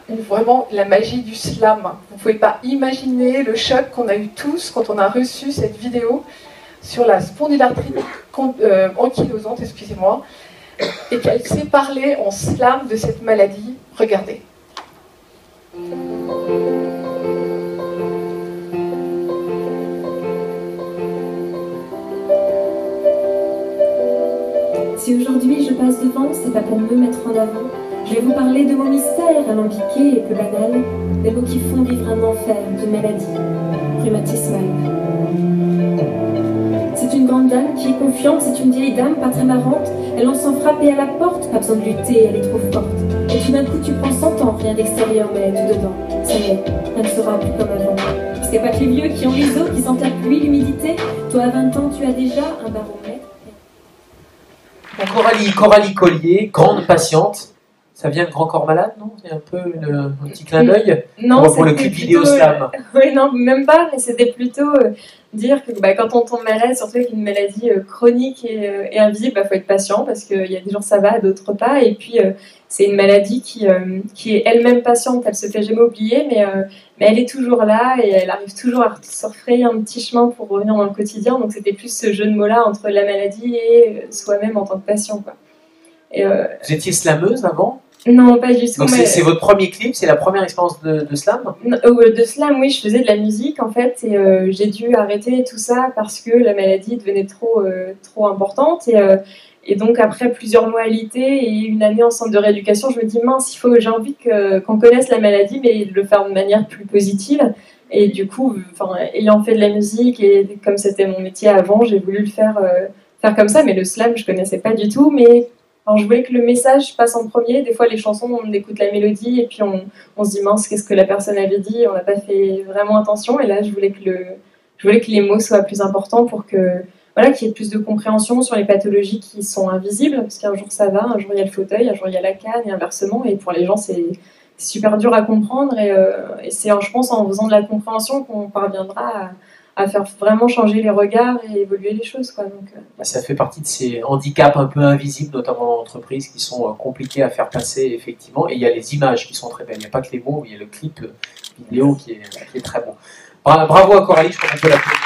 vraiment la magie du slam. Vous ne pouvez pas imaginer le choc qu'on a eu tous quand on a reçu cette vidéo sur la spondylarthrite ankylosante, excusez-moi, et qu'elle sait parler en slam de cette maladie. Regardez. Si aujourd'hui je passe devant, c'est pas pour me mettre en avant. Je vais vous parler de mots mystères, alambiqués et peu banals, des mots qui font vivre un enfer d'une maladie rhumatismale. C'est une grande dame qui est confiante, c'est une vieille dame pas très marrante. Elle en sent frapper à la porte, pas besoin de lutter, elle est trop forte. Et tout d'un coup tu prends 100 ans, rien d'extérieur mais tout dedans. Ça y est, rien ne sera plus comme avant. Parce qu'il n'y a pas que les vieux qui ont les os, qui sentent la pluie, l'humidité. Toi à 20 ans tu as déjà un baromètre. Coralie Collier, grande patiente. Ça vient de Grand Corps Malade, non? C'est un peu un petit clin d'œil. Non, pour le clip vidéo plutôt, slam. Oui, non, même pas, mais c'était plutôt dire que quand on tombe malade, surtout avec une maladie chronique et invisible, faut être patient parce qu'il y a des jours ça va, d'autres pas. Et puis, c'est une maladie qui est elle-même patiente, elle se fait jamais oublier, mais elle est toujours là et elle arrive toujours à se refrayer un petit chemin pour revenir dans le quotidien. Donc, c'était plus ce jeu de mots-là entre la maladie et soi-même en tant que patient, quoi. Et, Vous étiez slameuse avant? Non, pas du tout. Donc c'est votre premier clip, c'est la première expérience de slam? De slam, oui, je faisais de la musique en fait, et j'ai dû arrêter tout ça parce que la maladie devenait trop importante. Et donc après plusieurs mois à l'IT et une année en centre de rééducation, je me dis mince, j'ai envie qu'on connaisse la maladie, mais de le faire de manière plus positive. Et du coup, ayant fait de la musique et comme c'était mon métier avant, j'ai voulu le faire comme ça. Mais le slam, je connaissais pas du tout, mais alors, je voulais que le message passe en premier. Des fois, les chansons, on écoute la mélodie et puis on se dit mince, qu'est-ce que la personne avait dit? On n'a pas fait vraiment attention. Et là, je voulais que les mots soient plus importants pour que qu'il y ait plus de compréhension sur les pathologies qui sont invisibles. Parce qu'un jour ça va, un jour il y a le fauteuil, un jour il y a la canne et inversement. Et pour les gens, c'est super dur à comprendre. Et c'est, je pense, en faisant de la compréhension qu'on parviendra à faire vraiment changer les regards et évoluer les choses, quoi. Donc, ça fait partie de ces handicaps un peu invisibles, notamment dans l'entreprise, qui sont compliqués à faire passer, effectivement. Et il y a les images qui sont très belles. Il n'y a pas que les mots, il y a le clip vidéo qui est très bon. Bravo à Coralie, je crois qu'on peut l'applaudir.